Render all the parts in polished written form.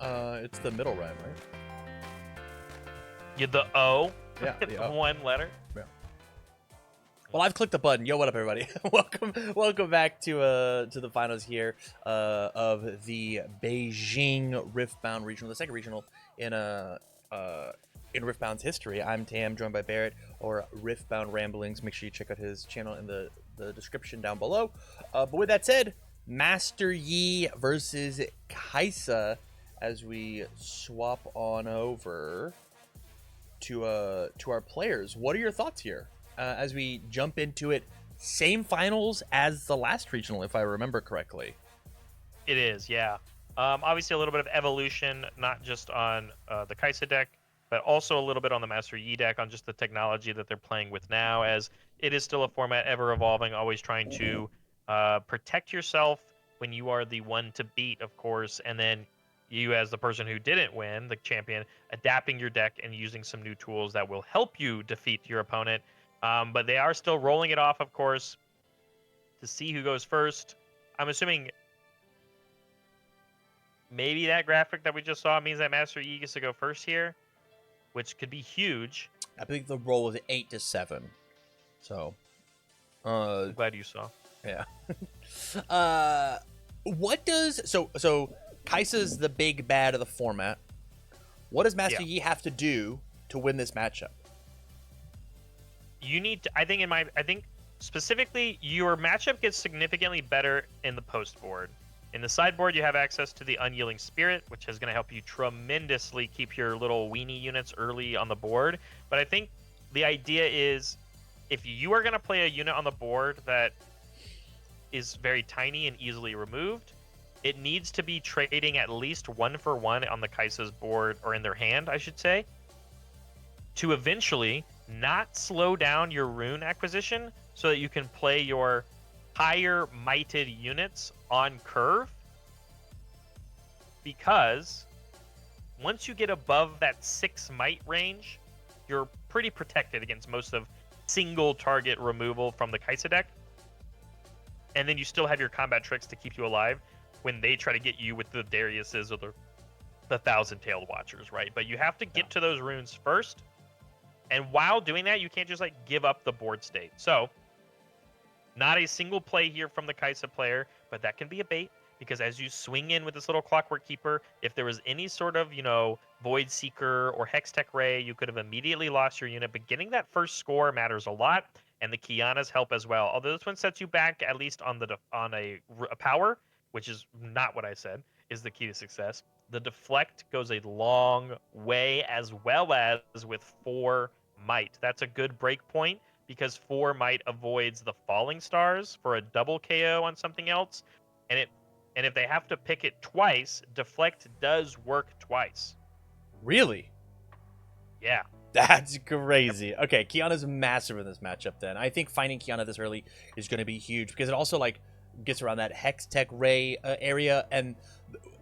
It's the middle rhyme, right? You the O. Yeah, the O. One letter. Yeah. Well, I've clicked the button. Yo, what up, everybody? welcome back to the finals here of the Beijing Riftbound regional, the second regional in Riftbound's history. I'm Tam, joined by Barrett, or Riftbound Ramblings. Make sure you check out his channel in the description down below. But with that said, Master Yi versus Kaisa, as we swap on over to our players. What are your thoughts here as we jump into it? Same finals as the last regional, if I remember correctly. It is, yeah. Obviously, a little bit of evolution, not just on the Kaisa deck, but also a little bit on the Master Yi deck, on just the technology that they're playing with now, as it is still a format ever evolving, always trying to protect yourself when you are the one to beat, of course, and then you, as the person who didn't win, the champion, adapting your deck and using some new tools that will help you defeat your opponent. But they are still rolling it off, of course, to see who goes first. I'm assuming maybe that graphic that we just saw means that Master Yi gets to go first here, which could be huge. I think the roll was 8-7. So, I'm glad you saw. Yeah. What does so Kaisa's the big bad of the format. What does Master Yi have to do to win this matchup? You need to, I think specifically your matchup gets significantly better in the post board. In the sideboard, you have access to the Unyielding Spirit, which is going to help you tremendously keep your little weenie units early on the board. But I think the idea is, if you are going to play a unit on the board that is very tiny and easily removed, it needs to be trading at least 1-for-1 on the Kaisa's board, or in their hand, I should say, to eventually not slow down your rune acquisition so that you can play your higher mighted units on curve. Because once you get above that 6 might range, you're pretty protected against most of single target removal from the Kaisa deck. And then you still have your combat tricks to keep you alive when they try to get you with the Dariuses or the Thousand-Tailed Watchers, right? But you have to get to those runes first. And while doing that, you can't just give up the board state. So, not a single play here from the Kaisa player, but that can be a bait, because as you swing in with this little Clockwork Keeper, if there was any sort of, Void Seeker or Hextech Ray, you could have immediately lost your unit. But getting that first score matters a lot, and the Kiana's help as well. Although this one sets you back at least on a power, which is not what I said, is the key to success. The deflect goes a long way, as well as with 4 might. That's a good break point, because 4 might avoids the falling stars for a double KO on something else. And if they have to pick it twice, deflect does work twice. Really? Yeah. That's crazy. Okay, Kiana's massive in this matchup then. I think finding Kiana this early is going to be huge, because it also gets around that Hextech Ray area, and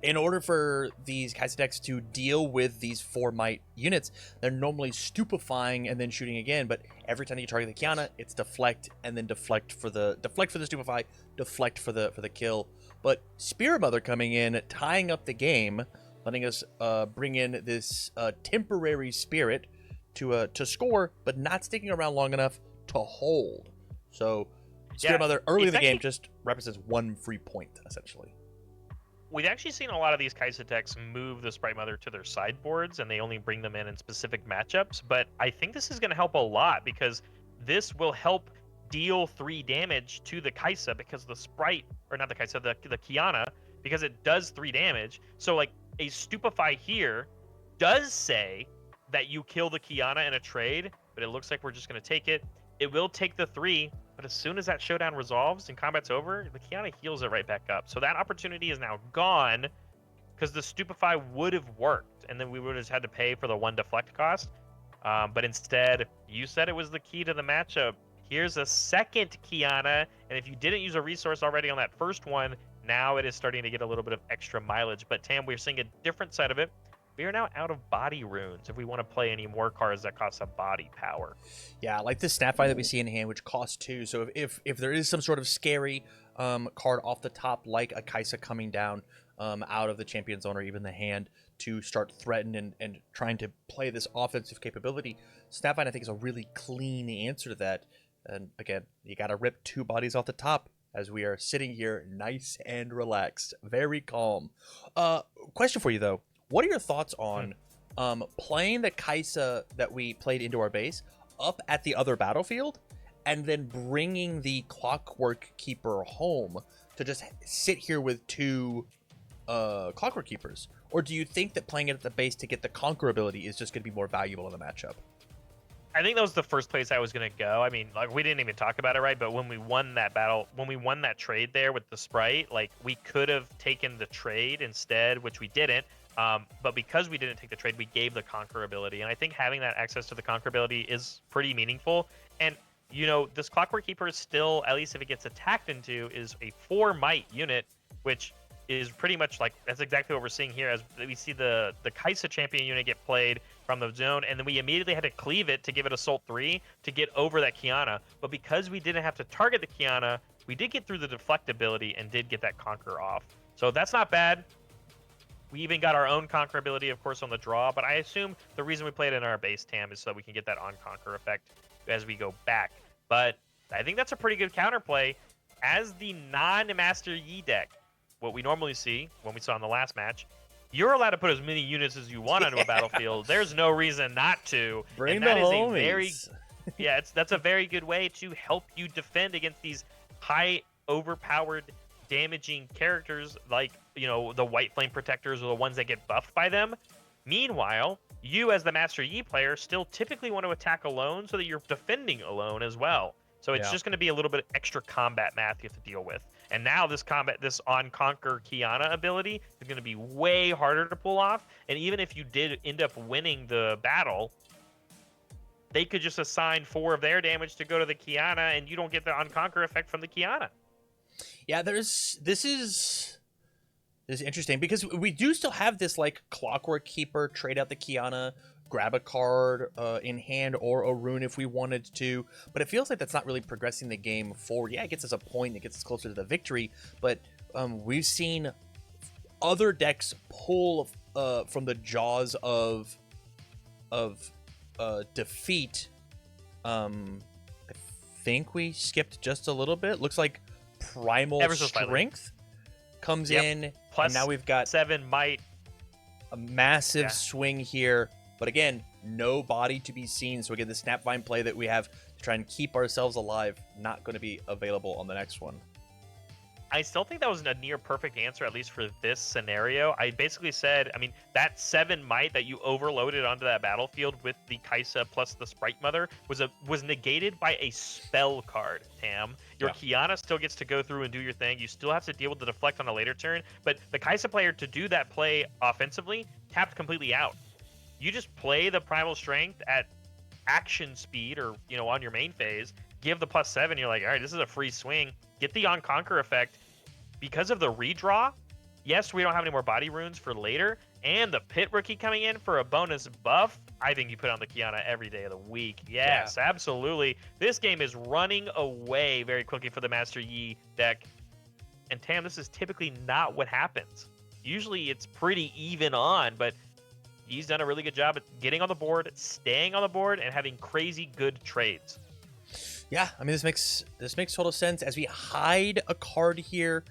in order for these Kaisa decks to deal with these 4 might units, they're normally stupefying and then shooting again, but every time you target the Kiana, it's deflect and then deflect for the stupefy, deflect for the kill. But Spirit Mother coming in, tying up the game, letting us bring in this temporary spirit to score, but not sticking around long enough to hold. So Spirit Mother early in the game just represents 1 free point, essentially. We've actually seen a lot of these Kaisa decks move the Sprite Mother to their sideboards, and they only bring them in specific matchups. But I think this is going to help a lot, because this will help deal 3 damage to the Kaisa, because the Sprite, or not the Kaisa, the Kiana, because it does 3 damage. So a Stupefy here does say that you kill the Kiana in a trade, but it looks like we're just going to take it. It will take the 3, but as soon as that showdown resolves and combat's over, the Kiana heals it right back up. So that opportunity is now gone, because the Stupefy would have worked, and then we would have had to pay for the 1 deflect cost. But instead, you said it was the key to the matchup. Here's a second Kiana, and if you didn't use a resource already on that first one, now it is starting to get a little bit of extra mileage. But Tam, we're seeing a different side of it. We are now out of body runes if we want to play any more cards that cost a body power. Yeah, like the Snapfire that we see in hand, which costs 2. So if there is some sort of scary card off the top, like a Kaisa coming down, out of the champion zone or even the hand to start threatening and trying to play this offensive capability. Snapvine, I think, is a really clean answer to that. And again, you got to rip 2 bodies off the top as we are sitting here nice and relaxed, very calm. Question for you, though. What are your thoughts on playing the Kaisa that we played into our base up at the other battlefield and then bringing the Clockwork Keeper home to just sit here with 2 Clockwork Keepers? Or do you think that playing it at the base to get the Conquer ability is just going to be more valuable in the matchup? I think that was the first place I was going to go. I mean, like, we didn't even talk about it, right? But when we won that battle, when we won that trade there with the Sprite, like, we could have taken the trade instead, which we didn't. But because we didn't take the trade, we gave the Conquer ability. And I think having that access to the Conquer ability is pretty meaningful. And, you know, this Clockwork Keeper is still, at least if it gets attacked into, is a 4 might unit, which is pretty much like, that's exactly what we're seeing here, as we see the Kaisa champion unit get played from the zone, and then we immediately had to cleave it to give it Assault 3 to get over that Kiana. But because we didn't have to target the Kiana, we did get through the deflect ability and did get that Conquer off. So that's not bad. We even got our own Conquer ability, of course, on the draw, but I assume the reason we played it in our base TAM is so that we can get that on-Conquer effect as we go back. But I think that's a pretty good counterplay. As the non-Master Yi deck, what we normally see, when we saw in the last match, you're allowed to put as many units as you want onto a battlefield. There's no reason not to. Bring and the that is homies. a very, yeah, that's a very good way to help you defend against these high overpowered damaging characters like, you know, the White Flame Protectors or the ones that get buffed by them. Meanwhile, you as the Master Yi player still typically want to attack alone so that you're defending alone as well. So it's just going to be a little bit of extra combat math you have to deal with. And now this on-Conquer Kiana ability is going to be way harder to pull off. And even if you did end up winning the battle, they could just assign 4 of their damage to go to the Kiana, and you don't get the on-Conquer effect from the Kiana. Yeah, this is interesting because we do still have this like Clockwork Keeper, trade out the Kiana, grab a card in hand or a rune if we wanted to, but it feels like that's not really progressing the game forward. Yeah, it gets us a point, it gets us closer to the victory, but we've seen other decks pull from the jaws of defeat. I think we skipped just a little bit. Looks like Primal Strength comes in, plus and now we've got 7 might. A massive swing here. But again, no body to be seen. So again, the Snapvine play that we have to try and keep ourselves alive, not going to be available on the next one. I still think that was a near perfect answer, at least for this scenario. I basically said, I mean, that 7 might that you overloaded onto that battlefield with the Kaisa plus the Sprite Mother was negated by a spell card, Tam. Your Kiana still gets to go through and do your thing. You still have to deal with the deflect on a later turn. But the Kaisa player, to do that play offensively, tapped completely out. You just play the Primal Strength at action speed or, you know, on your main phase, give the +7, you're like, all right, this is a free swing. Get the on-Conquer effect. Because of the redraw, yes, we don't have any more body runes for later, and the Pit Rookie coming in for a bonus buff, I think you put on the Kiana every day of the week. Yes, absolutely. This game is running away very quickly for the Master Yi deck. And Tam, this is typically not what happens. Usually it's pretty even on, but he's done a really good job at getting on the board, staying on the board, and having crazy good trades. Yeah, I mean, this makes total sense. As we hide a card here,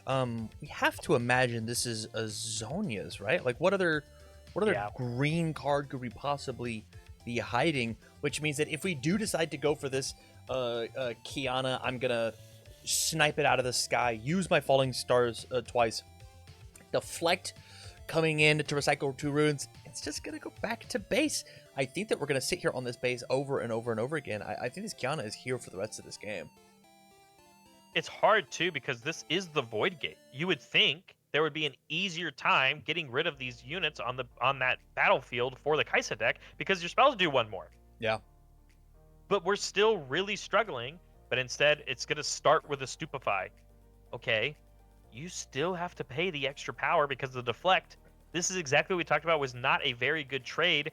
we have to imagine this is a Zhonya's, right? Like, what other green card could we possibly be hiding? Which means that if we do decide to go for this Kiana, I'm gonna snipe it out of the sky, use my Falling Stars twice, deflect, coming in to recycle 2 runes. It's just gonna go back to base. I think that we're going to sit here on this base over and over and over again. I think this Kiana is here for the rest of this game. It's hard, too, because this is the Void Gate. You would think there would be an easier time getting rid of these units on that battlefield for the Kaisa deck because your spells do 1 more. Yeah. But we're still really struggling, but instead it's going to start with a Stupefy. Okay, you still have to pay the extra power because of the deflect. This is exactly what we talked about was not a very good trade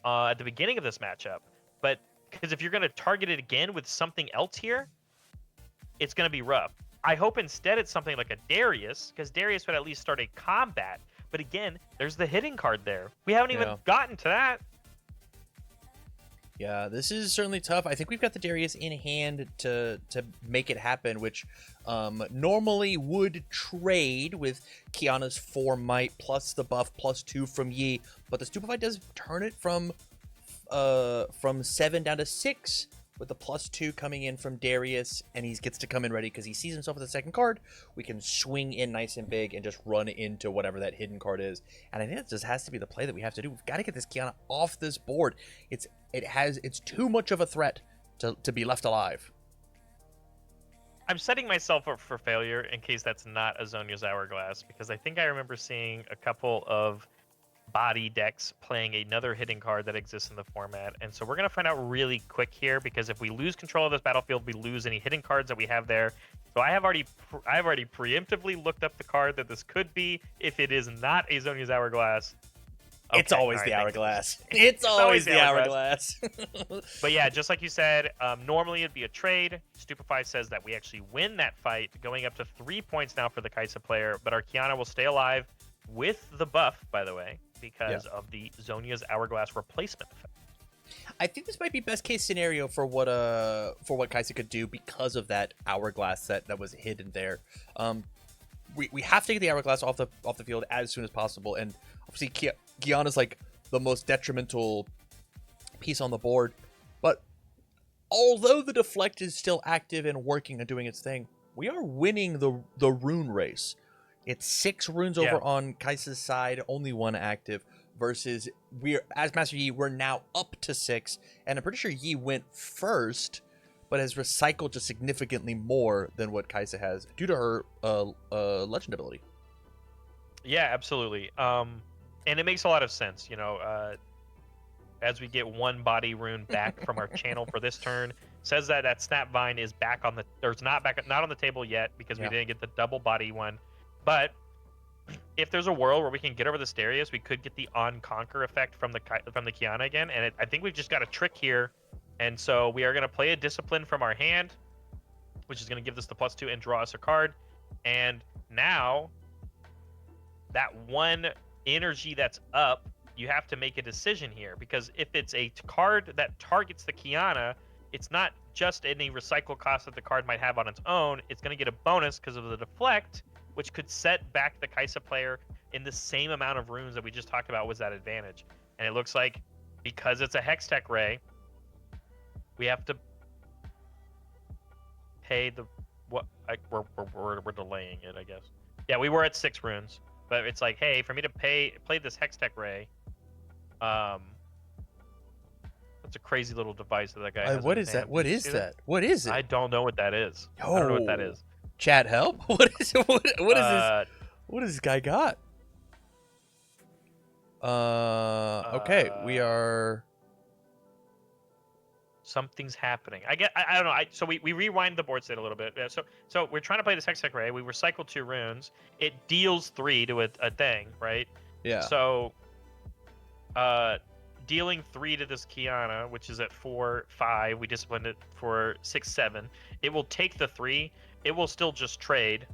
at the beginning of this matchup, but because if you're going to target it again with something else here, it's going to be rough. I hope instead it's something like a Darius, because Darius would at least start a combat. But again, there's the hitting card there. We haven't even gotten to that. Yeah, this is certainly tough. I think we've got the Darius in hand to make it happen, which normally would trade with Kiana's 4 might plus the buff plus 2 from Yi, but the Stupefy does turn it from 7 down to 6 with the plus 2 coming in from Darius, and he gets to come in ready because he sees himself with the second card. We can swing in nice and big and just run into whatever that hidden card is, and I think that just has to be the play that we have to do. We've got to get this Kiana off this board. It's too much of a threat to be left alive. I'm setting myself up for failure in case that's not Azonia's Hourglass, because I think I remember seeing a couple of body decks playing another hitting card that exists in the format, and so we're going to find out really quick here, because if we lose control of this battlefield, we lose any hitting cards that we have there. So I have already preemptively looked up the card that this could be. If it is not Azonia's Hourglass, okay, it's always the Hourglass. It's always the Hourglass. But yeah, just like you said, normally it'd be a trade. Stupefy says that we actually win that fight, going up to 3 points now for the Kai'Sa player, but our Kiana will stay alive with the buff, by the way, because of the Zonia's Hourglass replacement effect. I think this might be best case scenario for what Kai'Sa could do because of that Hourglass that was hidden there. We have to get the Hourglass off the field as soon as possible, and obviously Kiana's like the most detrimental piece on the board. But although the deflect is still active and working and doing its thing, we are winning the rune race. It's 6 runes over on Kai'Sa's side, only 1 active, versus as Master Yi, we're now up to 6, and I'm pretty sure Yi went first, but has recycled just significantly more than what Kai'Sa has due to her legend ability. Yeah, absolutely. And it makes a lot of sense, as we get 1 body rune back from our channel for this turn. Says that Snapvine is back on it's not on the table yet because we didn't get the double body one. But if there's a world where we can get over this Darius, we could get the on-conquer effect from the Kiana again. And I think we've just got a trick here. And so we are going to play a Discipline from our hand, which is going to give us the +2 and draw us a card. And now that 1 energy that's up, you have to make a decision here. Because if it's a card that targets the Kiana, it's not just any recycle cost that the card might have on its own. It's going to get a bonus because of the deflect, which could set back the Kai'Sa player in the same amount of runes that we just talked about was that advantage. And it looks like because it's a Hextech Ray, we have to pay the we're delaying it, I guess. Yeah, we were at 6 runes, but it's like, hey, for me to play this Hextech Ray, that's a crazy little device that guy has. What is that? What is that? What is it? I don't know what that is. I don't know what that is. Chat help? What is it? What is this? What does this guy got? Okay, we are. Something's happening. I don't know. So we rewind the board state a little bit. So we're trying to play this Hextech Ray. We recycle 2 runes. It deals 3 to a thing, right? Yeah. So, dealing 3 to this Kiana, which is at 4/5. We disciplined it for 6/7. It will take the 3. It will still just trade.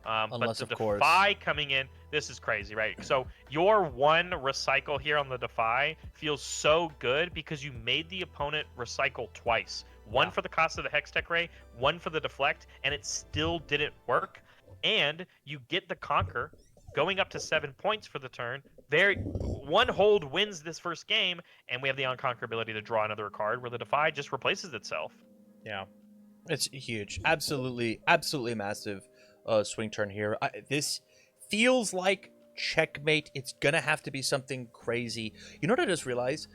Unless, but the of course, Defy coming in, this is crazy, right? So your 1 recycle here on the Defy feels so good because you made the opponent recycle twice. 1 for the cost of the Hextech Ray, 1 for the deflect, and it still didn't work. And you get the Conquer, going up to 7 points for the turn. 1 hold wins this first game, and we have the on-conquer ability to draw another card where the Defy just replaces itself. Yeah. It's huge. Absolutely massive swing turn here. This feels like checkmate. It's gonna have to be something crazy. You know what I just realized?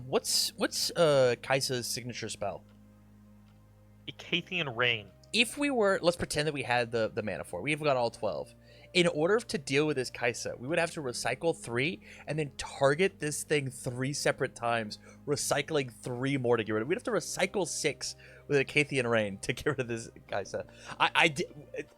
What's Kai'Sa's signature spell? Icathian Rain. If we were, let's pretend that we had the mana for it. We've got all 12. In order to deal with this Kai'Sa, we would have to recycle 3 and then target this thing 3 separate times, recycling 3 more to get rid of it. We'd have to recycle 6 with a Icathian Rain to get rid of this Kai'Sa.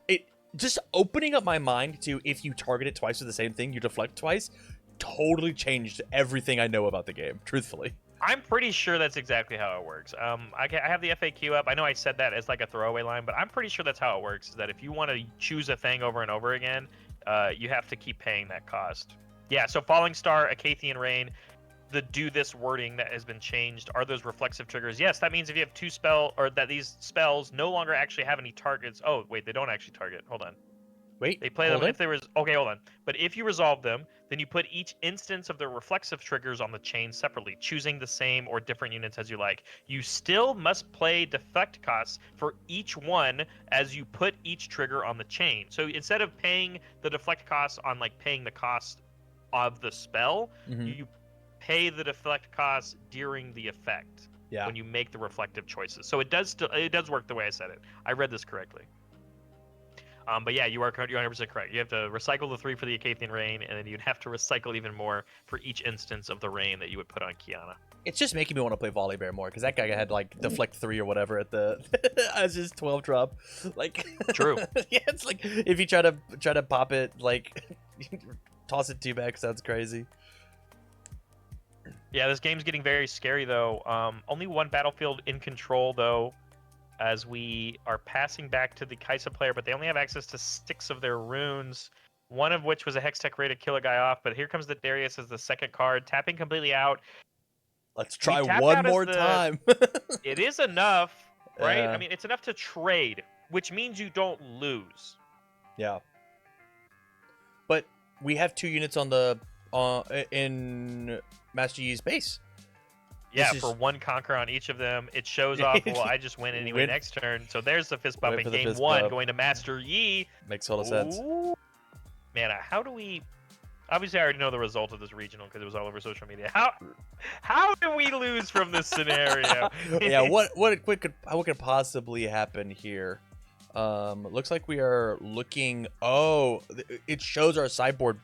It just opening up my mind to if you target it twice with the same thing, you deflect twice, totally changed everything I know about the game, truthfully. I'm pretty sure that's exactly how it works. I have the FAQ up. I know I said that as like a throwaway line, but I'm pretty sure that's how it works. Is that if you want to choose a thing over and over again, you have to keep paying that cost. Yeah. So Falling Star, Acathian Rain, the do this wording that has been changed. Are those reflexive triggers? Yes. That means if you have two spell or that these spells no longer actually have any targets. Oh wait, they don't actually target. Hold on. Wait, They play them hold it. if there was okay, hold on. But if you resolve them, then you put each instance of the reflexive triggers on the chain separately, choosing the same or different units as you like. You still must play deflect costs for each one as you put each trigger on the chain. So instead of paying the deflect costs on like paying the cost of the spell, Mhm. you pay the deflect costs during the effect Yeah. when you make the reflective choices. So it does work the way I said it. I read this correctly. But yeah, you're 100% correct. You have to recycle the 3 for the Acathian Rain, and then you'd have to recycle even more for each instance of the rain that you would put on Kiana. It's just making me want to play Volleybear more because that guy had like deflect 3 or whatever at the as his 12 drop. Like True. Yeah, it's like if you try to pop it, like toss it 2 back, sounds crazy. Yeah, this game's getting very scary though. Only one battlefield in control though, as we are passing back to the Kaisa player, but they only have access to 6 of their runes. One of which was a Hextech Ray to kill a guy off, but here comes the Darius as the second card, tapping completely out. Let's We try tapped one out as more the time. It is enough, right? I Yeah. mean, it's enough to trade, which means you don't lose. Yeah. But we have 2 units on the in Master Yi's base. Yeah, This for is- 1 conquer on each of them. It shows off, well, I just win anyway Win- next turn. So there's the fist bump Win in for the game fist 1 bump. going to Master Yi. Makes total sense. Ooh. Man, how do we... Obviously, I already know the result of this regional because it was all over social media. How do we lose from this scenario? Yeah, what could possibly happen here? Looks like we are looking. Oh, it shows our sideboard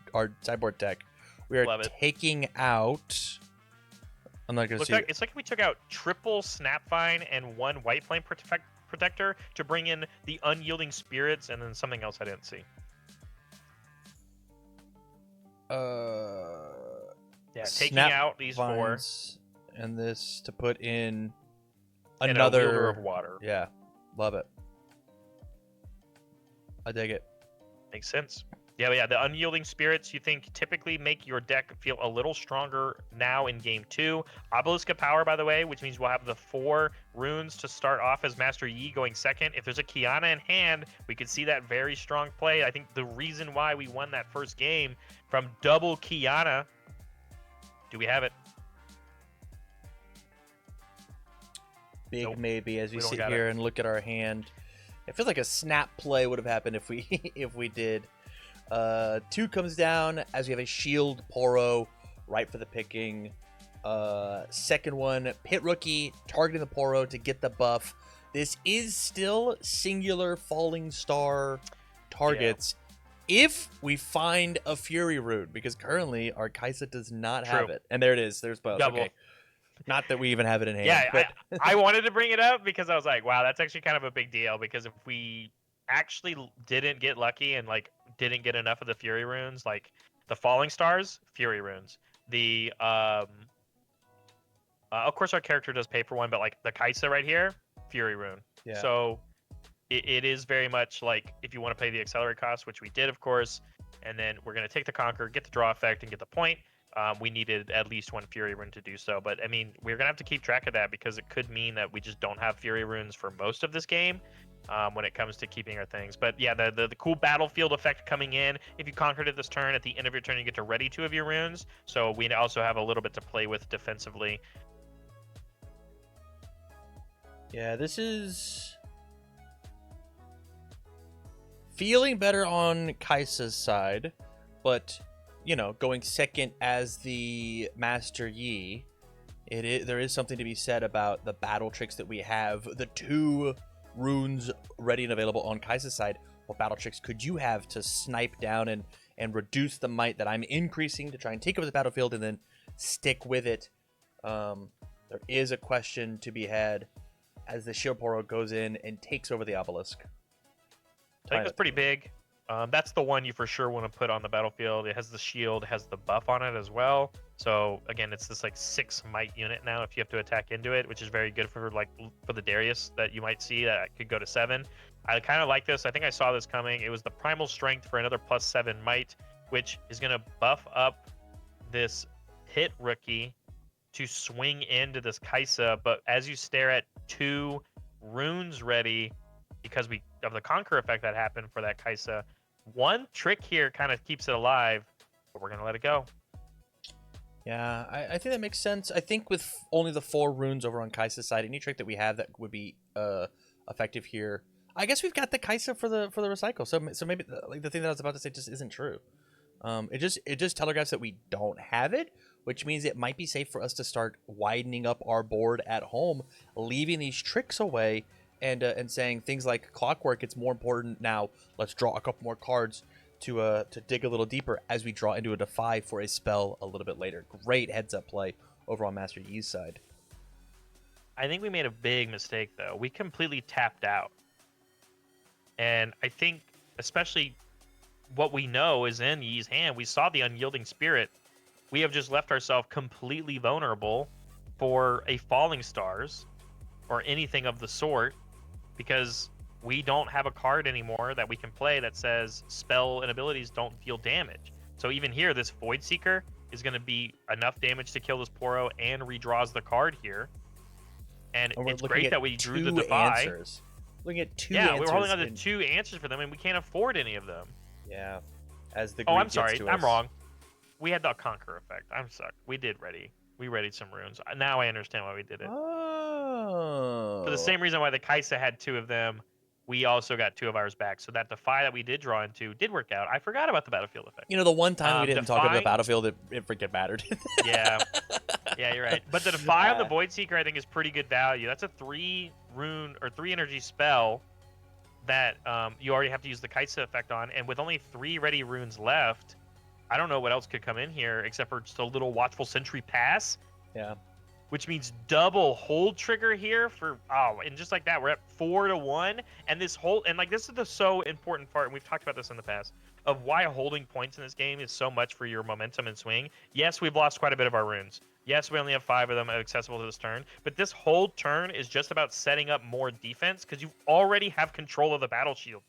deck. We are Love it. taking out. I'm not gonna Looks see. like, it's like we took out triple Snapvine and 1 White Flame Protector to bring in the Unyielding Spirits and then something else I didn't see. Yeah, taking out these 4 vines and this to put in and a another Wielder of Water. Yeah, love it. I dig it. Makes sense. Yeah, but yeah, the Unyielding Spirits you think typically make your deck feel a little stronger now in game 2. Obelisk of Power, by the way, which means we'll have the 4 runes to start off as Master Yi going second. If there's a Kiana in hand, we could see that very strong play. I think the reason why we won that first game from double Kiana. Do we have it? Big Nope. maybe as we We don't sit got here it. and look at our hand. It feels like a snap play would have happened if we if we did. 2 comes down as we have a shield Poro right for the picking. Second one, Pit Rookie targeting the Poro to get the buff. This is still singular Falling Star targets if we find a Fury Root, because currently our Kaisa does not have True. it. And there it is. There's both. Double. Okay. Not that we even have it in hand. Yeah, but I wanted to bring it up because I was like, wow, that's actually kind of a big deal. Because if we actually didn't get lucky and like didn't get enough of the Fury runes, like the Falling Stars, Fury runes, the of course our character does pay for one, but like the Kaisa right here, Fury rune. Yeah. So it is very much like if you want to pay the accelerate cost, which we did, of course, and then we're gonna take the conquer, get the draw effect, and get the point. We needed at least 1 Fury rune to do so. But, I mean, we're going to have to keep track of that because it could mean that we just don't have Fury runes for most of this game when it comes to keeping our things. But, yeah, the cool battlefield effect coming in. If you conquered it this turn, at the end of your turn, you get to ready 2 of your runes. So we also have a little bit to play with defensively. Yeah, this is feeling better on Kaisa's side, but... you know, going second as the Master Yi, there is something to be said about the battle tricks that we have. The 2 runes ready and available on Kaisa's side. What battle tricks could you have to snipe down and reduce the might that I'm increasing to try and take over the battlefield and then stick with it? There is a question to be had as the Shield Poro goes in and takes over the obelisk. I think that's pretty big. That's the one you for sure want to put on the battlefield. It has the shield, it has the buff on it as well. So again, it's this like 6 might unit now if you have to attack into it, which is very good for the Darius that you might see that could go to 7. I kind of like this. I think I saw this coming. It was the primal strength for another +7 might, which is going to buff up this hit rookie to swing into this Kaisa. But as you stare at 2 runes ready, because of the conquer effect that happened for that Kaisa, one trick here kind of keeps it alive, but we're gonna let it go. Yeah, I think that makes sense. I think with only the 4 runes over on Kaisa's side, any trick that we have that would be effective here. I guess we've got the Kaisa for the recycle. So maybe like the thing that I was about to say just isn't true. It just telegraphs that we don't have it, which means it might be safe for us to start widening up our board at home, leaving these tricks away, and saying things like Clockwork. It's more important now. Let's draw a couple more cards to dig a little deeper as we draw into a Defy for a spell a little bit later. Great heads up play over on Master Yi's side. I think we made a big mistake though. We completely tapped out, and I think especially what we know is in Yi's hand. We saw the Unyielding Spirit. We have just left ourselves completely vulnerable for a Falling Stars or anything of the sort, because we don't have a card anymore that we can play that says spell and abilities don't deal damage. So even here, this Void Seeker is going to be enough damage to kill this Poro and redraws the card here. And it's great that we drew the Defy. Answers. Looking at 2 yeah, answers. we're holding on to 2 answers for them, and we can't afford any of them. Yeah. As the I'm greed sorry. gets to I'm us. wrong. We had the Conquer effect. I'm sorry. We did ready. We readied some runes. Now I understand why we did it. Oh. For the same reason why the Kaisa had 2 of them, we also got 2 of ours back. So that Defy that we did draw into did work out. I forgot about the battlefield effect. You know, the one time we didn't talk about the Defy- battlefield, it freaking mattered. Yeah. Yeah, you're right. But the Defy on the Void Seeker, I think, is pretty good value. That's a 3 rune or 3 energy spell that you already have to use the Kaisa effect on. And with only 3 ready runes left, I don't know what else could come in here except for just a little Watchful Sentry pass. Yeah. Which means double hold trigger here for and just like that, we're at 4-1. And this this is the so important part, and we've talked about this in the past, of why holding points in this game is so much for your momentum and swing. Yes, we've lost quite a bit of our runes. Yes, we only have 5 of them accessible to this turn, but this hold turn is just about setting up more defense because you already have control of the battlefield.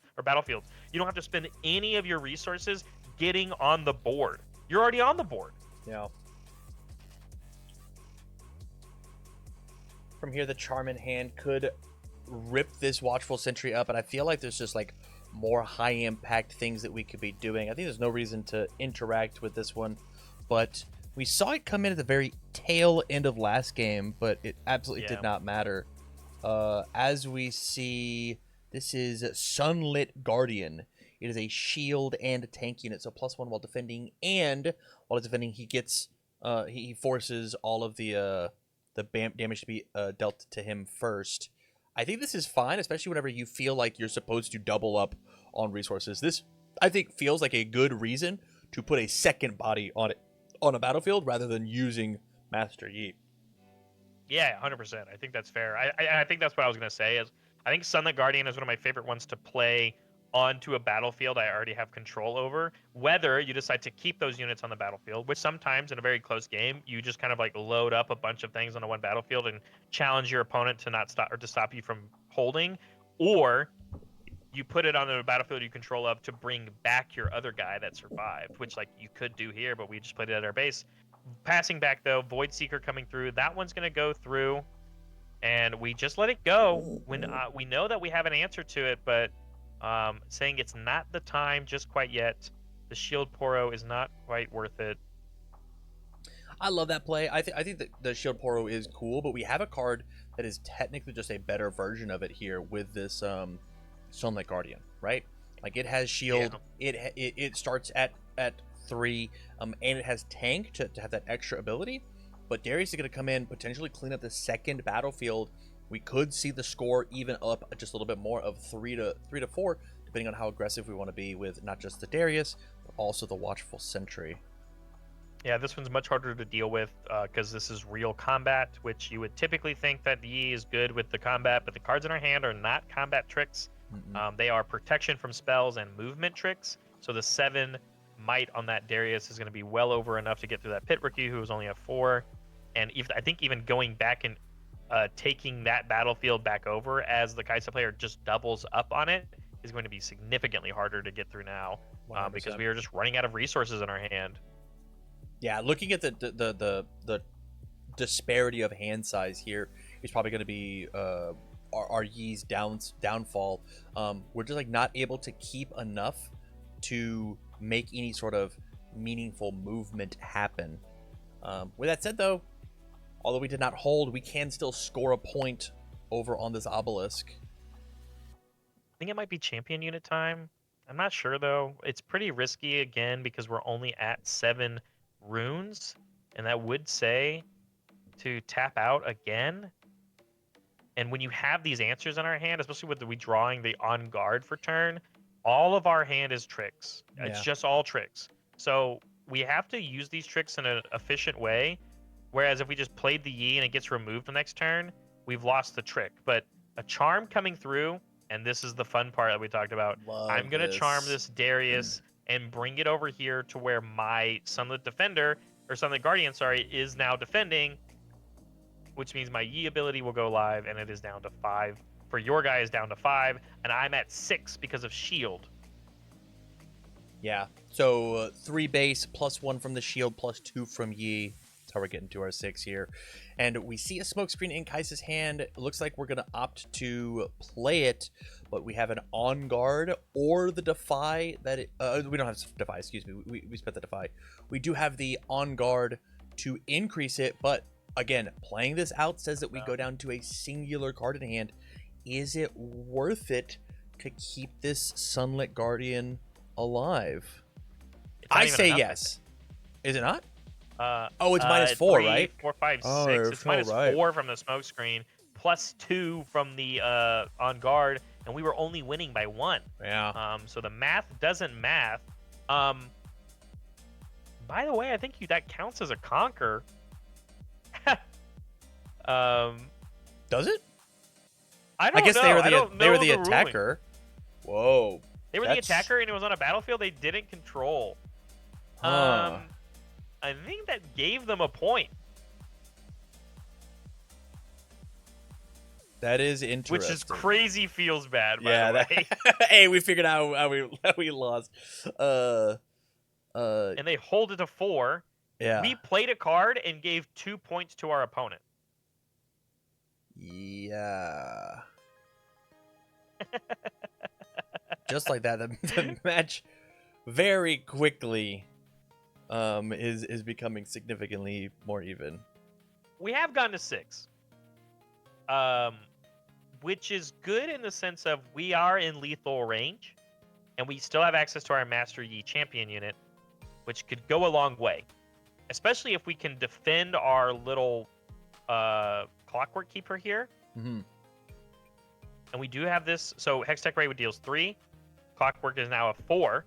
You don't have to spend any of your resources getting on the board. You're already on the board. Yeah. From here, the Charm in hand could rip this Watchful Sentry up, and I feel like there's just like more high impact things that we could be doing. I think there's no reason to interact with this one, but we saw it come in at the very tail end of last game, but it absolutely did not matter. As we see, this is Sunlit Guardian. It is a shield and a tank unit, so +1 while defending, and while it's defending, he gets he forces all of the damage to be dealt to him first. I think this is fine, especially whenever you feel like you're supposed to double up on resources. This, I think, feels like a good reason to put a second body on it on a battlefield rather than using Master Yi. Yeah, 100%. I think that's fair. I think that's what I was going to say. Is I think Sunlit Guardian is one of my favorite ones to play onto a battlefield I already have control over. Whether you decide to keep those units on the battlefield, which sometimes in a very close game, you just kind of like load up a bunch of things on a one battlefield and challenge your opponent to not stop or to stop you from holding, or you put it on the battlefield you control of to bring back your other guy that survived, which like you could do here, but we just played it at our base. Passing back though, Void Seeker coming through, that one's going to go through, and we just let it go when we know that we have an answer to it, but saying it's not the time just quite yet. The Shield Poro is not quite worth it. I love that play. I think that the Shield Poro is cool, but we have a card that is technically just a better version of it here with this Sunlight Guardian, right? Like it has shield, it starts at 3, and it has tank to have that extra ability. But Darius is going to come in, potentially clean up the second battlefield. We could see the score even up just a little bit more of 3 to 4, depending on how aggressive we want to be with not just the Darius, but also the Watchful Sentry. Yeah, this one's much harder to deal with because this is real combat, which you would typically think that Yi is good with the combat, but the cards in our hand are not combat tricks. They are protection from spells and movement tricks. So the 7 might on that Darius is going to be well over enough to get through that Pit Rookie, who was only at 4. And I think even going back and taking that battlefield back over as the Kaisa player just doubles up on it is going to be significantly harder to get through now, because we are just running out of resources in our hand. Yeah, looking at the disparity of hand size here is probably going to be our Yi's downfall. We're just like not able to keep enough to make any sort of meaningful movement happen. With that said, though, although we did not hold, we can still score a point over on this obelisk. I think it might be champion unit time. I'm not sure though. It's pretty risky again because we're only at 7 runes, and that would say to tap out again. And when you have these answers in our hand, especially with we drawing the on guard for turn, all of our hand is tricks. Yeah. It's just all tricks. So we have to use these tricks in an efficient way. Whereas if we just played the Yi and it gets removed the next turn, we've lost the trick. But a charm coming through, and this is the fun part that we talked about. I'm going to charm this Darius and bring it over here to where my Sunlit Defender, or Sunlit Guardian, sorry, is now defending, which means my Yi ability will go live, and it is down to 5. For your guy is down to 5, and I'm at 6 because of shield. Yeah, so 3 base, +1 from the shield, +2 from Yi. That's how we're getting to our 6 here. And we see a smokescreen in Kaisa's hand. It looks like we're going to opt to play it, but we have an On Guard or the Defy that we don't have Defy, excuse me. We spent the Defy. We do have the On Guard to increase it, but again, playing this out says that we go down to a singular card in hand. Is it worth it to keep this Sunlit Guardian alive? I say yes. Is it not? It's -4, right? 4, 5, 6. Oh, It's -4 from the smoke screen, +2 from the on guard, and we were only winning by 1. Yeah. So the math doesn't math. By the way, I think that counts as a conquer. Does it? I guess know. they were the ruling. attacker. Whoa. They were the attacker, and it was on a battlefield they didn't control. Huh. I think that gave them a point. That is interesting. Which is crazy feels bad, by the way. Hey, we figured out how we lost. And they hold it to 4. Yeah. We played a card and gave 2 points to our opponent. Yeah. Just like that, the match very quickly is becoming significantly more even. We have gone to 6, which is good in the sense of we are in lethal range, and we still have access to our Master Yi champion unit, which could go a long way, especially if we can defend our little Clockwork Keeper here. Mm-hmm. And we do have this. So Hextech Ray deals 3. Clockwork is now a 4.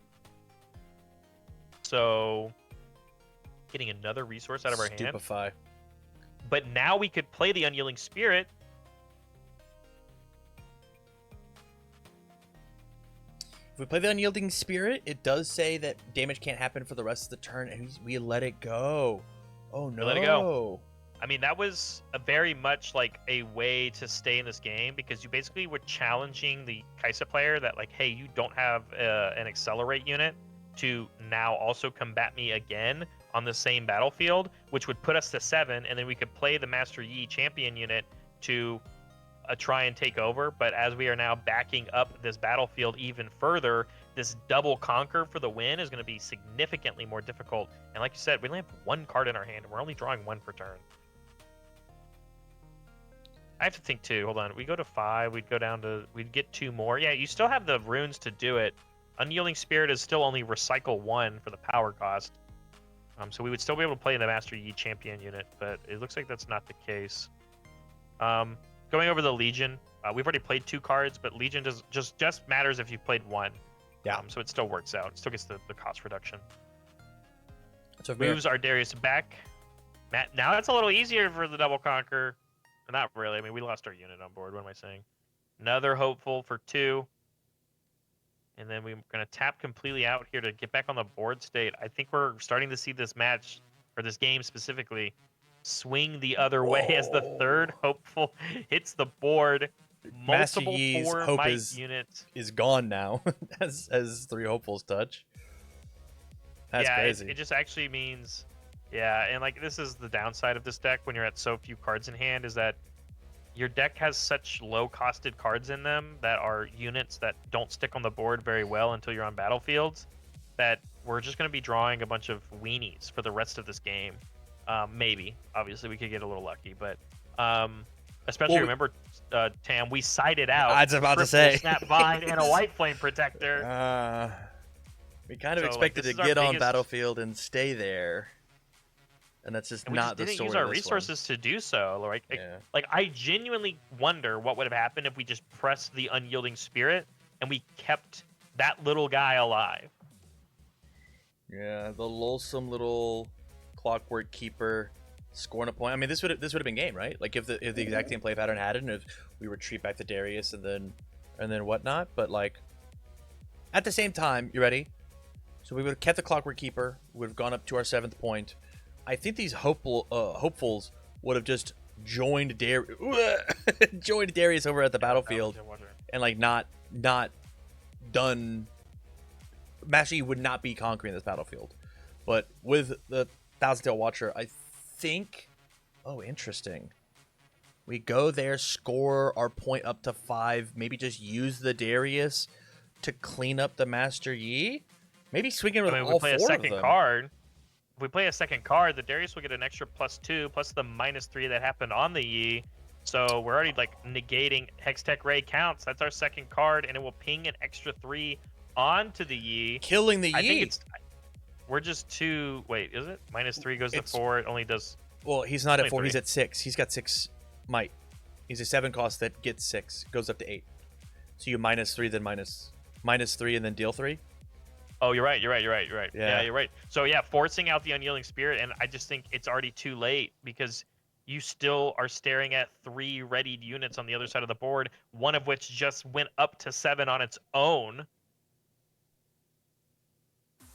So getting another resource out of our hand. Stupefy. But now we could play the Unyielding Spirit. If we play the Unyielding Spirit, it does say that damage can't happen for the rest of the turn, and we let it go. Oh no! We let it go. I mean, that was a very much like a way to stay in this game, because you basically were challenging the Kaisa player that, like, hey, you don't have an Accelerate unit to now also combat me again on the same battlefield, which would put us to 7, and then we could play the Master Yi champion unit to try and take over. But as we are now backing up this battlefield even further, this double conquer for the win is going to be significantly more difficult. And like you said, we only have 1 card in our hand, and we're only drawing 1 per turn. I have to think too. Hold on. We go to 5. We'd go down to. We'd get 2 more. Yeah, you still have the runes to do it. Unyielding Spirit is still only recycle 1 for the power cost. So we would still be able to play the Master Yi champion unit, but it looks like that's not the case. Going over the Legion, we've already played 2 cards, but Legion just matters if you've played 1. Yeah. So it still works out. It still gets the cost reduction. So moves our Darius back. Now it's a little easier for the double conquer. Not really. I mean, we lost our unit on board. What am I saying? Another hopeful for 2. And then we're going to tap completely out here to get back on the board state. I think we're starting to see this match, or this game specifically, swing the other way as the third hopeful hits the board. Master Multiple Yi's 4 hope might units. is gone now as 3 hopefuls touch. That's crazy. It just actually means, and like this is the downside of this deck when you're at so few cards in hand, is that your deck has such low-costed cards in them that are units that don't stick on the board very well until you're on battlefields, that we're just going to be drawing a bunch of weenies for the rest of this game. Maybe. Obviously, we could get a little lucky, but especially remember, Tam, we sided out. I was about to say. Snap Bind and a White Flame Protector. We kind of expected to get on battlefield and stay there. And that's just not the story. We didn't use our resources to do so. Like I genuinely wonder what would have happened if we just pressed the Unyielding Spirit and we kept that little guy alive. Yeah, the loathsome little Clockwork Keeper scoring a point. I mean, this would have been game, right? Like if the exact same play pattern had it, and if we retreat back to Darius and then whatnot. But like at the same time, you ready? So we would have kept the Clockwork Keeper. We would have gone up to our 7th point. I think these hopefuls would have just joined Darius over at the battlefield and like not done. Master Yi would not be conquering this battlefield, but with the Thousand Tail Watcher, I think. Oh, interesting. We go there, score our point up to 5. Maybe just use the Darius to clean up the Master Yi. Maybe swing in with all 4 of them. If we play a second card, the Darius will get an extra +2 plus the -3 that happened on the Yi. So we're already like negating Hextech Ray counts. That's our second card, and it will ping an extra 3 onto the Yi, killing the Yi. I think we're just 2. Wait, is it -3 goes to 4? It only does. Well, he's not at 4. 3. He's at 6. He's got 6 might. He's a 7 cost that gets 6, goes up to 8. So you -3, then -3, and then deal 3. Oh, you're right. Yeah, you're right. So yeah, forcing out the Unyielding Spirit, and I just think it's already too late because you still are staring at 3 readied units on the other side of the board, one of which just went up to 7 on its own.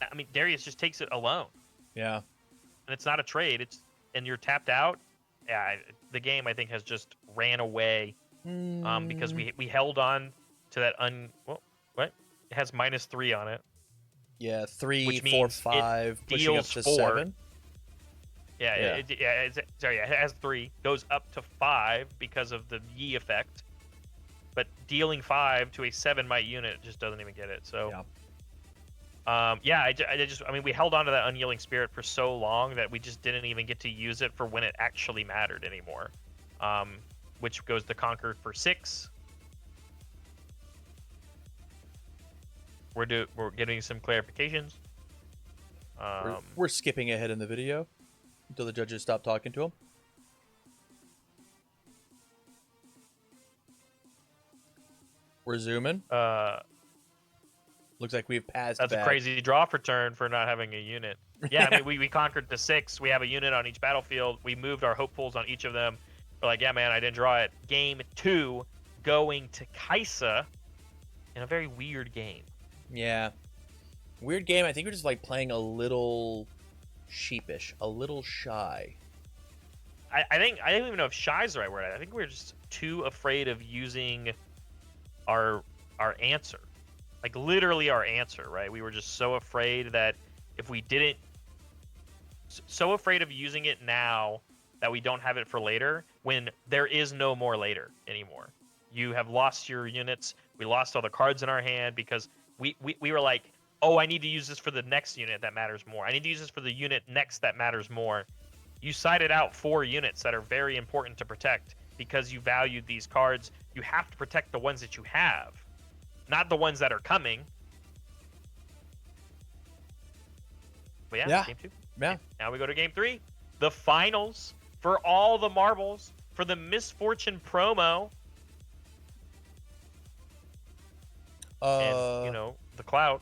I mean, Darius just takes it alone. Yeah. And it's not a trade. And you're tapped out. Yeah, the game I think has just ran away because we held on to that what? It has -3 on it. Yeah, 3, 4, 5, pushing up to 7. Yeah, it has 3, goes up to 5 because of the Yi effect, but dealing 5 to a 7 might unit just doesn't even get it. So, I mean, we held on to that Unyielding Spirit for so long that we just didn't even get to use it for when it actually mattered anymore. Which goes to Conquer for 6. We're getting some clarifications. We're skipping ahead in the video until the judges stop talking to him. We're zooming. Looks like we've passed. That's a crazy draw for turn for not having a unit. Yeah, I mean, we conquered to 6. We have a unit on each battlefield. We moved our hopefuls on each of them. We're like, yeah, man, I didn't draw it. Game 2, going to Kaisa in a very weird game. Yeah. Weird game. I think we're just like playing a little sheepish, a little shy. I don't even know if shy is the right word. I think we're just too afraid of using our answer. Like literally our answer, right? We were just so afraid that if we didn't, so afraid of using it now that we don't have it for later when there is no more later anymore. You have lost your units. We lost all the cards in our hand because we were like, oh, I need to use this for the next unit that matters more. I need to use this for the unit next that matters more. You sided out 4 units that are very important to protect because you valued these cards. You have to protect the ones that you have, not the ones that are coming. But yeah, game 2. Yeah. Now we go to game 3. The finals for all the marbles for the Misfortune promo. And, you know, the clout.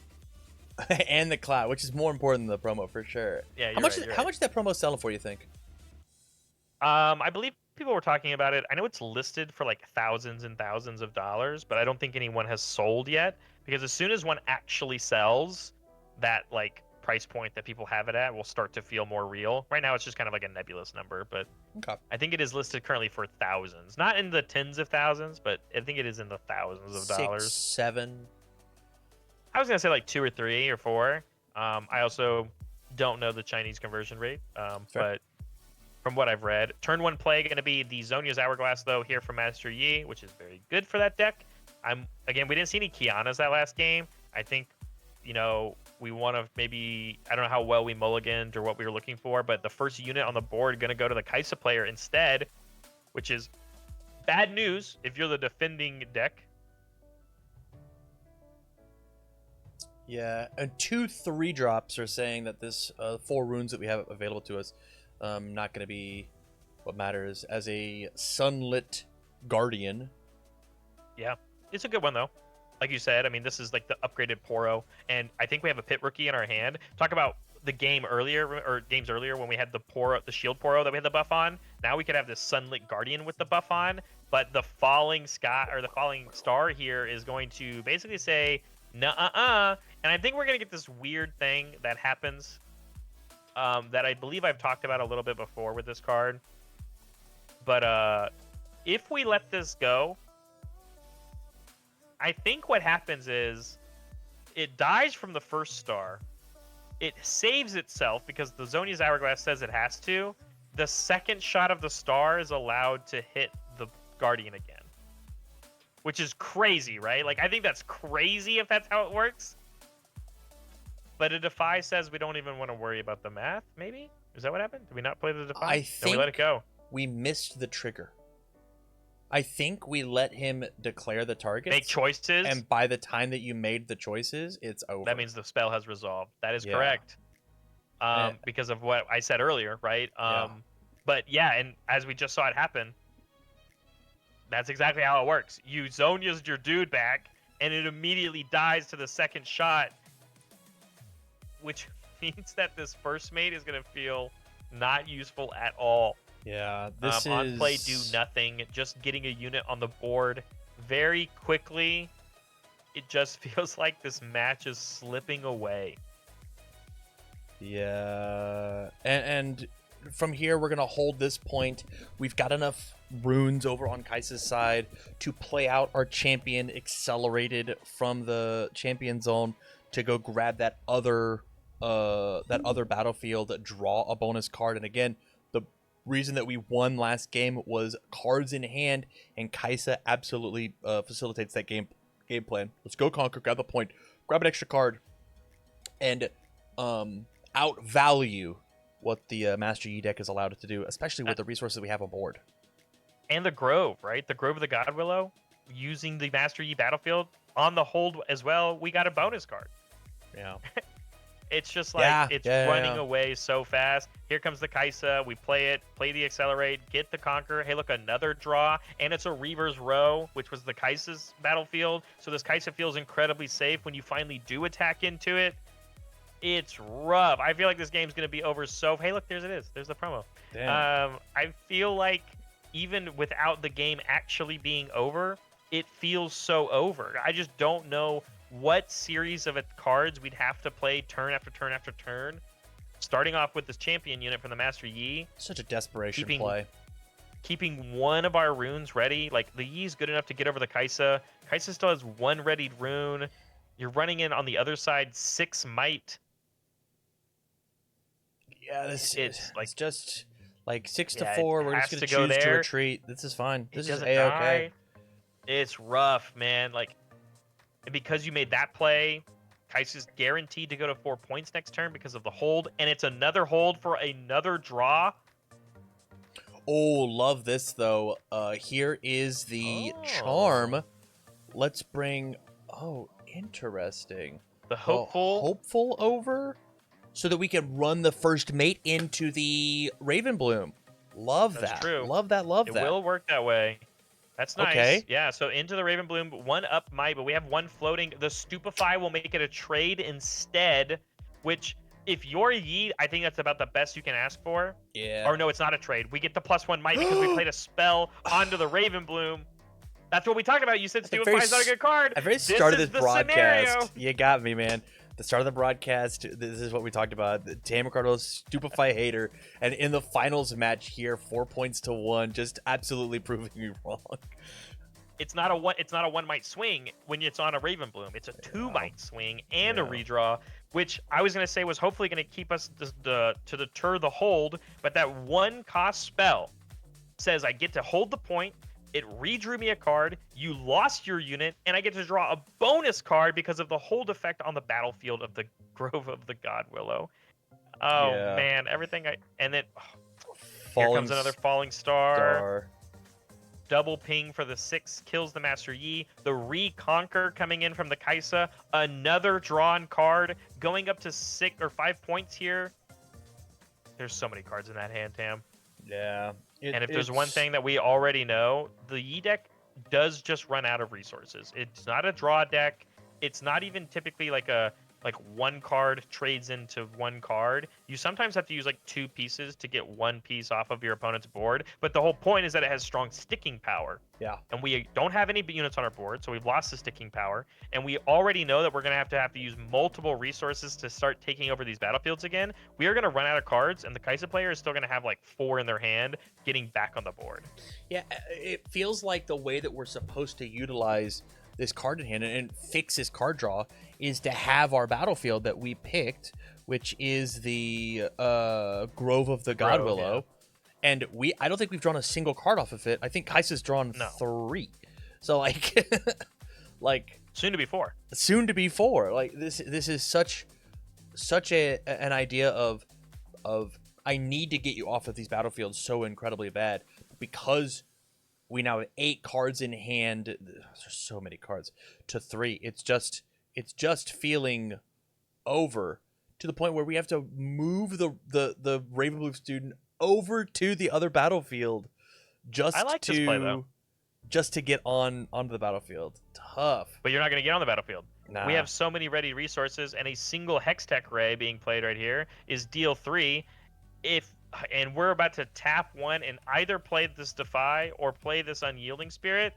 And the clout, which is more important than the promo for sure. Yeah, how much did that promo sell for, you think? I believe people were talking about it. I know it's listed for like thousands and thousands of dollars, but I don't think anyone has sold yet, because as soon as one actually sells, that like price point that people have it at will start to feel more real. Right now it's just kind of like a nebulous number, but Okay. I think it is listed currently for thousands. Not in the tens of thousands, but I think it is in the thousands of 6, dollars. 7. I was gonna say like 2 or 3 or 4. I also don't know the Chinese conversion rate, Fair. but from what I've read, turn 1 play going to be the Zonia's Hourglass though here from Master Yi, which is very good for that deck. Again, we didn't see any Kianas that last game. I think, we want to maybe, I don't know how well we mulliganed or what we were looking for, but the first unit on the board going to go to the Kaisa player instead, which is bad news if you're the defending deck. Yeah, and 2 3-drops are saying that this 4 runes that we have available to us, not going to be what matters. As a sunlit guardian. Yeah, it's a good one though. Like you said, I mean, this is like the upgraded Poro, and I think we have a Pit Rookie in our hand. Talk about the game earlier, or games earlier, when we had the Poro, the Shield Poro that we had the buff on. Now we could have this Sunlit Guardian with the buff on, but the falling sky or the falling star here is going to basically say nuh-uh. And I think we're gonna get this weird thing that happens, that I believe I've talked about a little bit before with this card. But if we let this go, I think what happens is it dies from the first star. It saves itself because the Zonia's Hourglass says it has to. The second shot of the star is allowed to hit the Guardian again, which is crazy, right? Like, I think that's crazy if that's how it works. But a Defy says we don't even want to worry about the math, maybe? Is that what happened? Did we not play the Defy? I think no, we let it go. We missed the trigger. I think we let him declare the targets. Make choices. And by the time that you made the choices, it's over. That means the spell has resolved. That is correct. Because of what I said earlier, right? But yeah, and as we just saw it happen, that's exactly how it works. You Zonia's your dude back, and it immediately dies to the second shot, which means that this first mate is going to feel not useful at all. Yeah, this is... On play, do nothing. Just getting a unit on the board very quickly. It just feels like this match is slipping away. Yeah, and from here, we're going to hold this point. We've got enough runes over on Kaisa's side to play out our champion accelerated from the champion zone to go grab that other battlefield, draw a bonus card. And again, the reason that we won last game was cards in hand, and Kaisa absolutely facilitates that game plan. Let's go conquer, grab the point, grab an extra card, and outvalue what the Master Yi deck has allowed it to do, especially with the resources we have on board. And the Grove, right? The Grove of the God Willow, using the Master Yi battlefield on the hold as well. We got a bonus card. Yeah. It's just like running away so fast. Here comes the Kaisa. We play it, play the Accelerate, get the Conquer. Hey, look, another draw. And it's a Reaver's Row, which was the Kaisa's battlefield. So this Kaisa feels incredibly safe when you finally do attack into it. It's rough. I feel like this game's going to be over so... Hey, look, there's it is. There's the promo. Damn. I feel like even without the game actually being over, it feels so over. I just don't know what series of cards we'd have to play turn after turn after turn. Starting off with this champion unit from the Master Yi. Such a desperation play. Keeping one of our runes ready. Like, the Yi's good enough to get over the Kaisa. Kaisa still has one readied rune. You're running in on the other side 6 might. Yeah, it's just like 6 to 4. We're just gonna choose to retreat. This is fine. This is A-okay. Die. It's rough, man. Like, because you made that play, Kaisa's guaranteed to go to 4 points next turn because of the hold, and it's another hold for another draw. Oh, love this though. Here is the charm. Let's bring. Oh, interesting. The hopeful over, so that we can run the first mate into the Ravenbloom. Love that. That's true. Love that. Love that. It will work that way. That's nice. Okay. Yeah, so into the Ravenbloom, 1 up might, but we have 1 floating. The Stupefy will make it a trade instead, which if you're Yi, I think that's about the best you can ask for. Yeah. Or no, it's not a trade. We get the +1 might because we played a spell onto the Raven Bloom. That's what we talked about. You said Stupefy is not a good card. At the very This start of is this the broadcast, scenario. you got me, man. The start of the broadcast, this is what we talked about. Tam Ricardo's Stupefy hater, and in the finals match here, 4 points to 1, just absolutely proving me wrong. It's not a one might swing when it's on a Raven Bloom. It's a 2 might swing and a Yeah. redraw, which I was gonna say was hopefully gonna keep us to deter the hold. But that 1 cost spell says I get to hold the point. It redrew me a card. You lost your unit, and I get to draw a bonus card because of the hold effect on the battlefield of the Grove of the God Willow. Oh Yeah. man, everything and then here Falling comes another falling star. star. Double ping for the 6 kills the Master Yi. The Reconquer coming in from the Kaisa. Another drawn card going up to 6 or 5 points here. There's so many cards in that hand, Tam. Yeah. And if there's one thing that we already know, the Yi deck does just run out of resources. It's not a draw deck. It's not even typically like 1 card trades into 1 card. You sometimes have to use like 2 pieces to get 1 piece off of your opponent's board. But the whole point is that it has strong sticking power. Yeah. And we don't have any units on our board, so we've lost the sticking power. And we already know that we're going to have to use multiple resources to start taking over these battlefields again. We are going to run out of cards, and the Kaisa player is still going to have like 4 in their hand getting back on the board. Yeah, it feels like the way that we're supposed to utilize this card in hand and fix this card draw is to have our battlefield that we picked, which is the Grove of the God Willow. Yeah. And I don't think we've drawn a single card off of it. I think Kaisa's drawn 3. So like like soon to be 4. Soon to be 4. Like this is such an idea of I need to get you off of these battlefields so incredibly bad because we now have 8 cards in hand. There's so many cards to 3. It's just feeling over to the point where we have to move the Ravenblue student over to the other battlefield just I like this play, though. Just to get onto the battlefield. Tough. But you're not going to get on the battlefield. Nah. We have so many ready resources, and a single Hextech Ray being played right here is deal 3. And we're about to tap 1 and either play this Defy or play this Unyielding Spirit.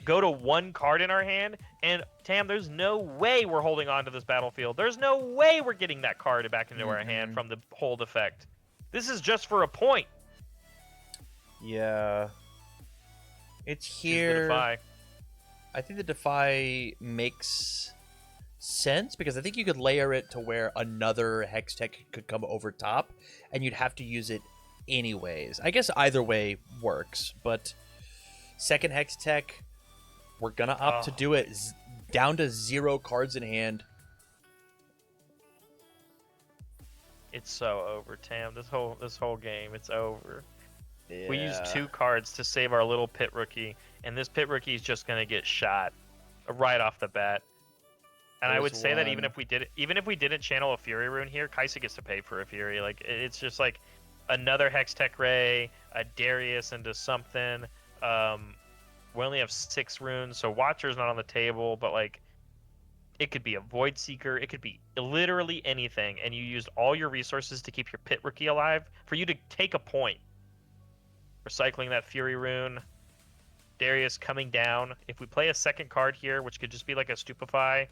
Go to 1 card in our hand, and Tam, there's no way we're holding on to this battlefield. There's no way we're getting that card back into our hand from the hold effect. This is just for a point. Yeah. It's here. I think the Defy makes sense because I think you could layer it to where another Hextech could come over top and you'd have to use it anyways. I guess either way works, but second Hextech, we're gonna opt to do it down to 0 cards in hand. It's so over, Tam. This whole game, it's over. Yeah. We used 2 cards to save our little pit rookie, and this pit rookie is just gonna get shot right off the bat. And I would say that even if we didn't channel a Fury Rune here, Kaisa gets to pay for a Fury. Like it's just like another Hextech Ray, a Darius into something. We only have 6 runes, so Watcher's not on the table, but like it could be a Void Seeker, it could be literally anything, and you used all your resources to keep your pit rookie alive for you to take a point. Recycling that Fury Rune, Darius coming down. If we play a second card here, which could just be like a Stupefy,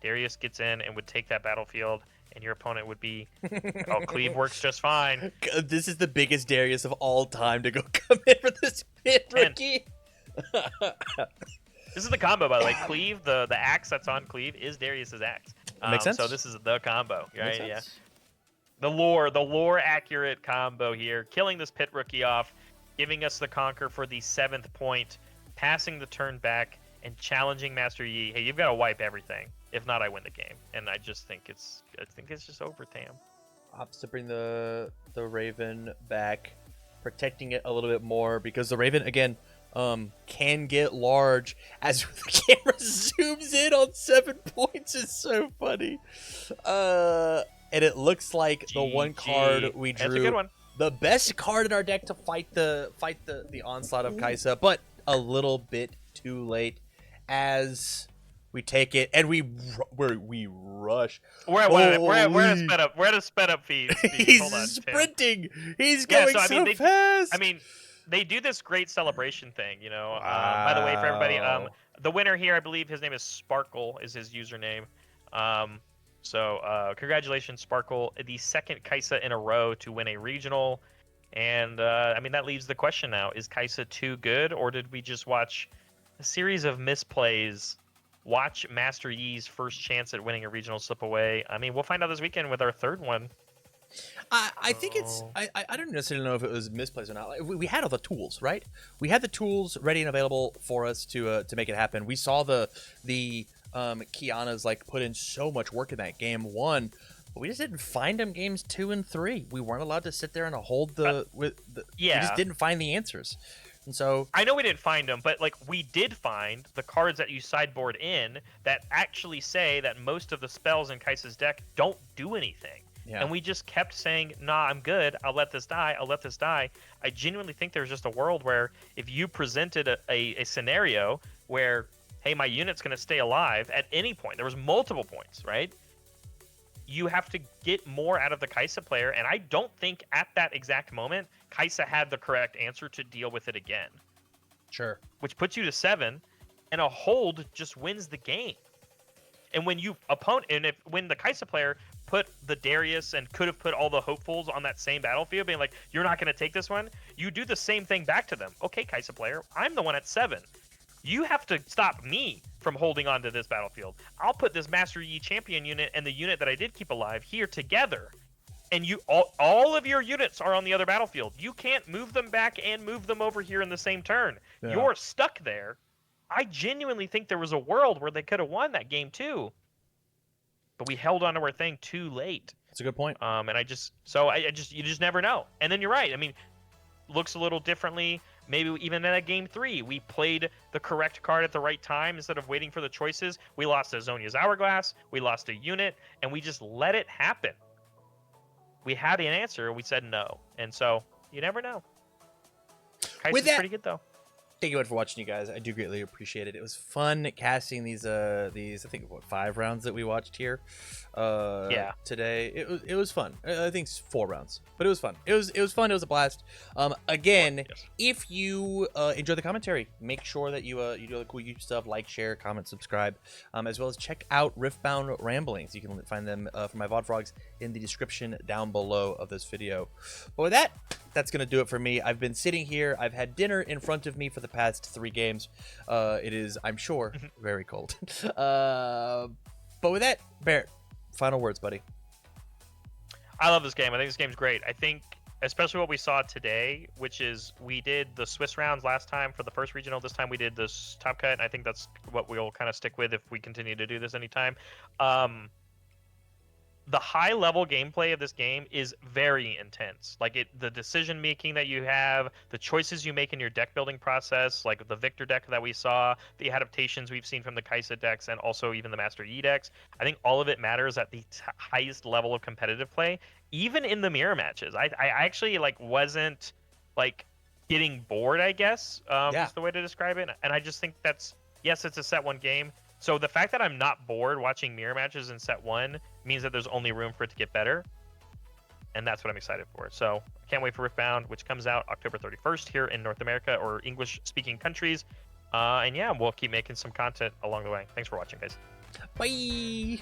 Darius gets in and would take that battlefield, and your opponent would be... Oh, Cleave works just fine. This is the biggest Darius of all time to go come in for this pit rookie. This is the combo, by the way. Cleave, the axe that's on Cleave is Darius's axe. Makes sense. So this is the combo, right? Yeah. The lore accurate combo here, killing this pit rookie off, giving us the conquer for the 7th point, passing the turn back, and challenging Master Yi. Hey, you've got to wipe everything. If not, I win the game. And I just think it's just over, Tam. Opts to bring the Raven back, protecting it a little bit more because the Raven again can get large as the camera zooms in on 7 points. Is so funny. And it looks like the one card we drew. That's a good one. The best card in our deck to fight the onslaught of Kaisa, but a little bit too late as We take it and we rush. We're at a Holy- sped up. We're at a sped up speed. He's Hold on, Tim. sprinting. He's Yeah, going so I mean, fast. I mean, they do this great celebration thing, you know. By the way, for everybody, Wow. the winner here, I believe his name is Sparkle, is his username. So congratulations, Sparkle, the second Kaisa in a row to win a regional. And I mean, that leaves the question now: is Kaisa too good, or did we just watch a series of misplays? Watch Master Yi's first chance at winning a regional slip away. I mean, we'll find out this weekend with our third one. I think it's Oh. I don't necessarily know if it was misplaced or not. Like, we had all the tools, right? We had the tools ready and available for us to make it happen. We saw the Kiana's like put in so much work in that game one, but we just didn't find them games 2 and 3. We weren't allowed to sit there and hold we Yeah. just didn't find the answers. And so I know we didn't find them, but like we did find the cards that you sideboard in that actually say that most of the spells in Kaisa's deck don't do anything. yeah. And we just kept saying, nah, I'm good. I'll let this die. I'll let this die. I genuinely think there's just a world where if you presented a scenario where, hey, my unit's going to stay alive at any point, there was multiple points, right? You have to get more out of the Kaisa player. And I don't think at that exact moment, Kaisa had the correct answer to deal with it again, Sure. which puts you to 7, and a hold just wins the game. And when when the Kaisa player put the Darius and could have put all the hopefuls on that same battlefield, being like, you're not going to take this one, you do the same thing back to them. Okay, Kaisa player, I'm the one at 7. You have to stop me from holding on to this battlefield. I'll put this Master Yi champion unit and the unit that I did keep alive here together. And you all of your units are on the other battlefield. You can't move them back and move them over here in the same turn. Yeah. You're stuck there. I genuinely think there was a world where they could have won that game too. But we held on to our thing too late. That's a good point. And I just you just never know. And then you're right. I mean, looks a little differently. Maybe even in that game 3, we played the correct card at the right time instead of waiting for the choices. We lost a Zonia's Hourglass, we lost a unit, and we just let it happen. We had an answer, we said no. And so, you never know. Kaisa's pretty good, though. Thank you for watching, you guys. I do greatly appreciate it. It was fun casting these I think 5 rounds that we watched here Yeah. today. It was fun. I think 4 rounds, but it was fun. It was fun. It was a blast. Again, Yes. if you enjoy the commentary, make sure that you do all the cool YouTube stuff, like, share, comment, subscribe, as well as check out Riftbound Ramblings. You can find them from my VOD vlogs in the description down below of this video. But with that, that's gonna do it for me. I've been sitting here. I've had dinner in front of me for the past 3 games. It is, I'm sure, very cold. But with that, Barrett, final words, buddy. I love this game. I think this game's great. I think, especially what we saw today, which is we did the Swiss rounds last time for the first regional. This time we did this top cut. And I think that's what we'll kind of stick with if we continue to do this anytime. The high level gameplay of this game is very intense. Like the decision making that you have, the choices you make in your deck building process, like the Victor deck that we saw, the adaptations we've seen from the Kaisa decks, and also even the Master Yi decks. I think all of it matters at the highest level of competitive play, even in the mirror matches. I actually wasn't getting bored, I guess, Yeah. is the way to describe it. And I just think yes, it's a set 1 game. So the fact that I'm not bored watching mirror matches in set 1 means that there's only room for it to get better. And that's what I'm excited for. So I can't wait for Riftbound, which comes out October 31st here in North America or English-speaking countries. And yeah, we'll keep making some content along the way. Thanks for watching, guys. Bye.